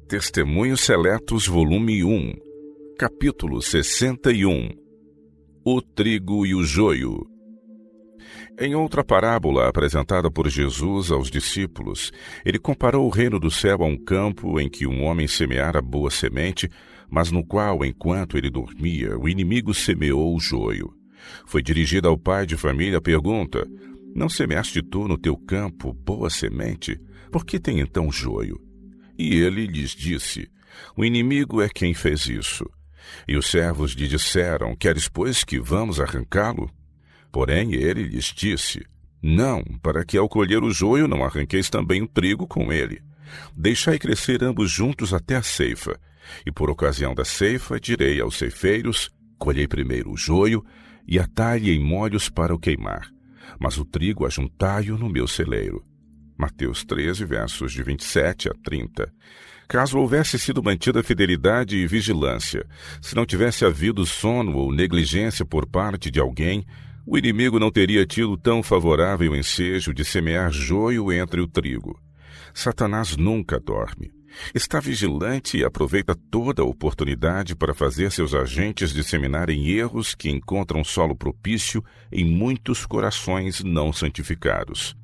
Testemunhos Seletos, volume 1, capítulo 61. O trigo e o joio. Em outra parábola apresentada por Jesus aos discípulos, ele comparou o reino do céu a um campo em que um homem semeara boa semente, mas no qual, enquanto ele dormia, o inimigo semeou o joio. Foi dirigida ao pai de família a pergunta: não semeaste tu no teu campo boa semente? Por que tem então joio? E ele lhes disse: o inimigo é quem fez isso. E os servos lhe disseram: queres, pois, que vamos arrancá-lo? Porém ele lhes disse: não, para que ao colher o joio não arranqueis também o trigo com ele. Deixai crescer ambos juntos até a ceifa. E por ocasião da ceifa direi aos ceifeiros: colhei primeiro o joio e atai-lhe em molhos para o queimar, mas o trigo ajuntai-o no meu celeiro. Mateus 13, versos de 27 a 30. Caso houvesse sido mantida fidelidade e vigilância, se não tivesse havido sono ou negligência por parte de alguém, o inimigo não teria tido tão favorável ensejo de semear joio entre o trigo. Satanás nunca dorme. Está vigilante e aproveita toda a oportunidade para fazer seus agentes disseminarem erros que encontram solo propício em muitos corações não santificados.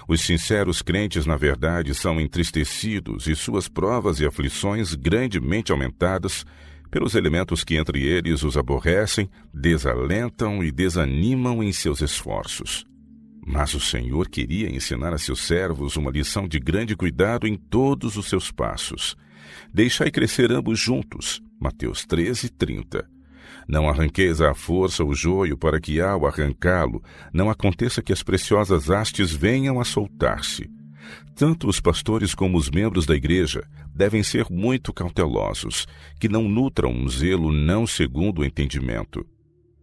Os sinceros crentes, na verdade, são entristecidos e suas provas e aflições grandemente aumentadas pelos elementos que entre eles os aborrecem, desalentam e desanimam em seus esforços. Mas o Senhor queria ensinar a seus servos uma lição de grande cuidado em todos os seus passos. Deixai crescer ambos juntos. Mateus 13, 30. Não arranqueis à força o joio para que, ao arrancá-lo, não aconteça que as preciosas hastes venham a soltar-se. Tanto os pastores como os membros da igreja devem ser muito cautelosos, que não nutram um zelo não segundo o entendimento.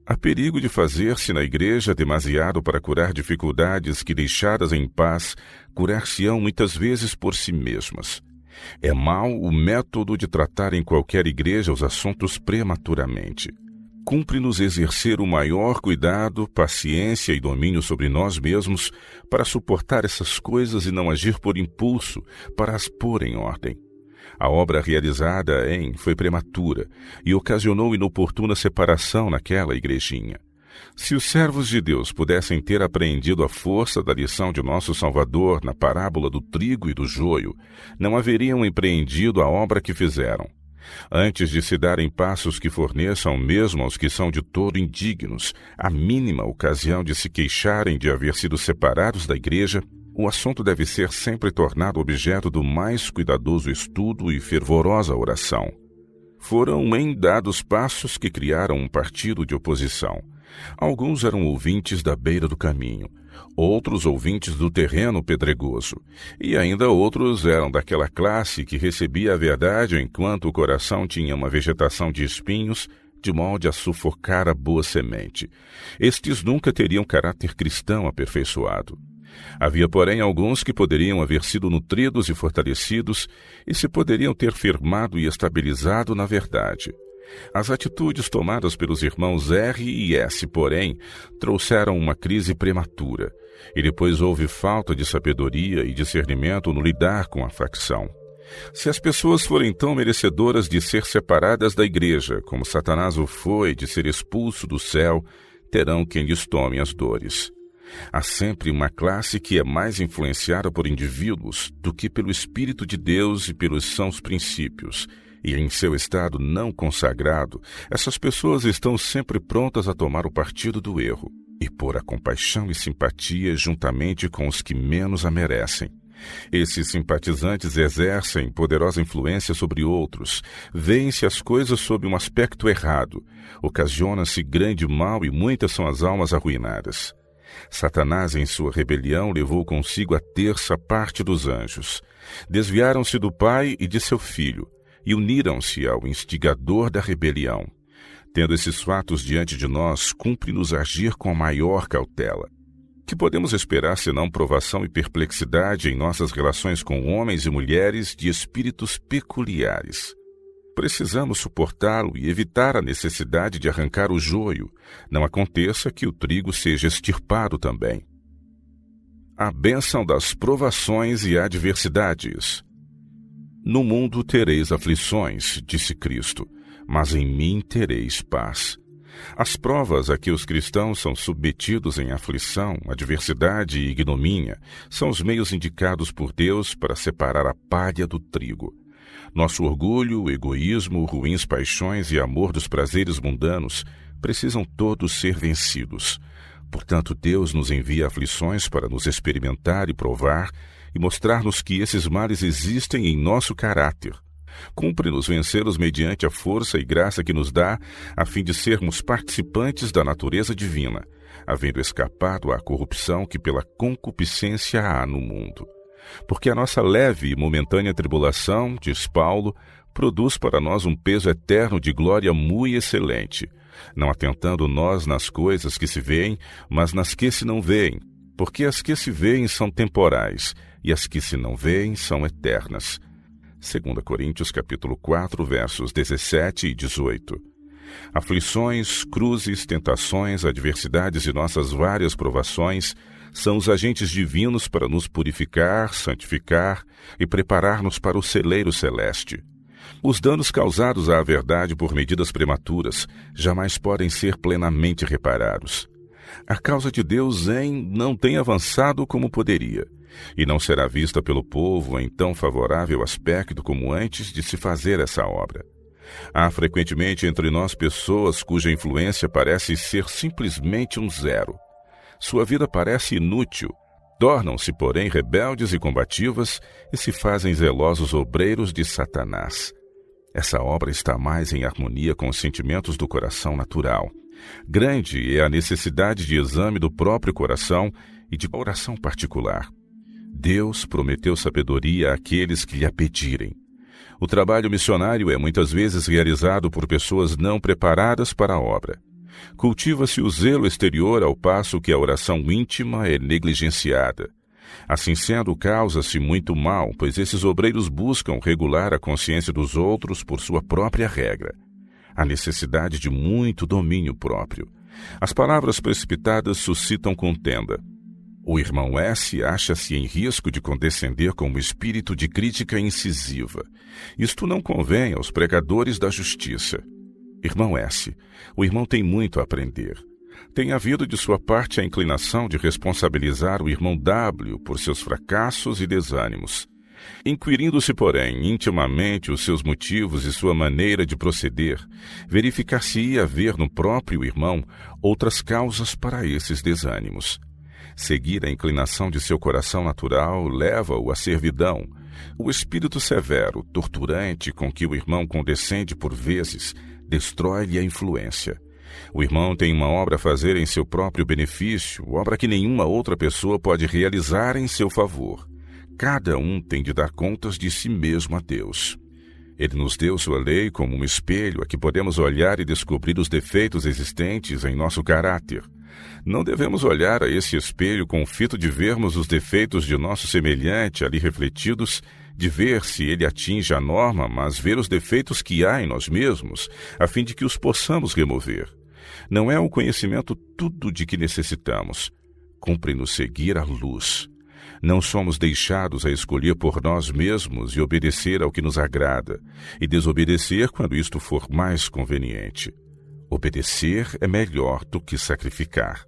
Há perigo de fazer-se na igreja demasiado para curar dificuldades que, deixadas em paz, curar-se-ão muitas vezes por si mesmas. É mau o método de tratar em qualquer igreja os assuntos prematuramente. Cumpre-nos exercer o maior cuidado, paciência e domínio sobre nós mesmos para suportar essas coisas e não agir por impulso, para as pôr em ordem. A obra realizada foi prematura e ocasionou inoportuna separação naquela igrejinha. Se os servos de Deus pudessem ter apreendido a força da lição de nosso Salvador na parábola do trigo e do joio, não haveriam empreendido a obra que fizeram. Antes de se darem passos que forneçam mesmo aos que são de todo indignos a mínima ocasião de se queixarem de haver sido separados da igreja, o assunto deve ser sempre tornado objeto do mais cuidadoso estudo e fervorosa oração. Foram dados passos que criaram um partido de oposição. Alguns eram ouvintes da beira do caminho, outros ouvintes do terreno pedregoso, e ainda outros eram daquela classe que recebia a verdade enquanto o coração tinha uma vegetação de espinhos, de modo a sufocar a boa semente. Estes nunca teriam caráter cristão aperfeiçoado. Havia, porém, alguns que poderiam haver sido nutridos e fortalecidos e se poderiam ter firmado e estabilizado na verdade. As atitudes tomadas pelos irmãos R e S, porém, trouxeram uma crise prematura, e depois houve falta de sabedoria e discernimento no lidar com a facção. Se as pessoas forem tão merecedoras de ser separadas da igreja, como Satanás o foi de ser expulso do céu, terão quem lhes tome as dores. Há sempre uma classe que é mais influenciada por indivíduos do que pelo Espírito de Deus e pelos sãos princípios, e em seu estado não consagrado, essas pessoas estão sempre prontas a tomar o partido do erro e pôr a compaixão e simpatia juntamente com os que menos a merecem. Esses simpatizantes exercem poderosa influência sobre outros, veem-se as coisas sob um aspecto errado, ocasiona-se grande mal e muitas são as almas arruinadas. Satanás, em sua rebelião, levou consigo a terça parte dos anjos. Desviaram-se do Pai e de seu Filho, e uniram-se ao instigador da rebelião. Tendo esses fatos diante de nós, cumpre-nos agir com a maior cautela. Que podemos esperar senão provação e perplexidade em nossas relações com homens e mulheres de espíritos peculiares? Precisamos suportá-lo e evitar a necessidade de arrancar o joio. Não aconteça que o trigo seja extirpado também. A bênção das provações e adversidades. No mundo tereis aflições, disse Cristo, mas em mim tereis paz. As provas a que os cristãos são submetidos em aflição, adversidade e ignomínia são os meios indicados por Deus para separar a palha do trigo. Nosso orgulho, egoísmo, ruins paixões e amor dos prazeres mundanos precisam todos ser vencidos. Portanto, Deus nos envia aflições para nos experimentar e provar e mostrar-nos que esses males existem em nosso caráter. Cumpre-nos vencê-los mediante a força e graça que nos dá, a fim de sermos participantes da natureza divina, havendo escapado à corrupção que pela concupiscência há no mundo. Porque a nossa leve e momentânea tribulação, diz Paulo, produz para nós um peso eterno de glória muito excelente, não atentando nós nas coisas que se veem, mas nas que se não veem, porque as que se veem são temporais, e as que se não veem são eternas. 2 Coríntios capítulo 4, versos 17 e 18. Aflições, cruzes, tentações, adversidades e nossas várias provações são os agentes divinos para nos purificar, santificar e preparar-nos para o celeiro celeste. Os danos causados à verdade por medidas prematuras jamais podem ser plenamente reparados. A causa de Deus não tem avançado como poderia, e não será vista pelo povo em tão favorável aspecto como antes de se fazer essa obra. Há frequentemente entre nós pessoas cuja influência parece ser simplesmente um zero. Sua vida parece inútil, tornam-se, porém, rebeldes e combativas e se fazem zelosos obreiros de Satanás. Essa obra está mais em harmonia com os sentimentos do coração natural. Grande é a necessidade de exame do próprio coração e de oração particular. Deus prometeu sabedoria àqueles que lhe a pedirem. O trabalho missionário é muitas vezes realizado por pessoas não preparadas para a obra. Cultiva-se o zelo exterior ao passo que a oração íntima é negligenciada. Assim sendo, causa-se muito mal, pois esses obreiros buscam regular a consciência dos outros por sua própria regra. Há necessidade de muito domínio próprio. As palavras precipitadas suscitam contenda. O irmão S. acha-se em risco de condescender com um espírito de crítica incisiva. Isto não convém aos pregadores da justiça. Irmão S., o irmão tem muito a aprender. Tem havido de sua parte a inclinação de responsabilizar o irmão W por seus fracassos e desânimos. Inquirindo-se, porém, intimamente os seus motivos e sua maneira de proceder, verificar-se-ia haver no próprio irmão outras causas para esses desânimos. Seguir a inclinação de seu coração natural leva-o à servidão. O espírito severo, torturante com que o irmão condescende por vezes, destrói-lhe a influência. O irmão tem uma obra a fazer em seu próprio benefício, obra que nenhuma outra pessoa pode realizar em seu favor. Cada um tem de dar contas de si mesmo a Deus. Ele nos deu sua lei como um espelho a que podemos olhar e descobrir os defeitos existentes em nosso caráter. Não devemos olhar a esse espelho com o fito de vermos os defeitos de nosso semelhante ali refletidos, de ver se ele atinge a norma, mas ver os defeitos que há em nós mesmos, a fim de que os possamos remover. Não é o conhecimento tudo de que necessitamos. Cumpre-nos seguir a luz. Não somos deixados a escolher por nós mesmos e obedecer ao que nos agrada, e desobedecer quando isto for mais conveniente. Obedecer é melhor do que sacrificar.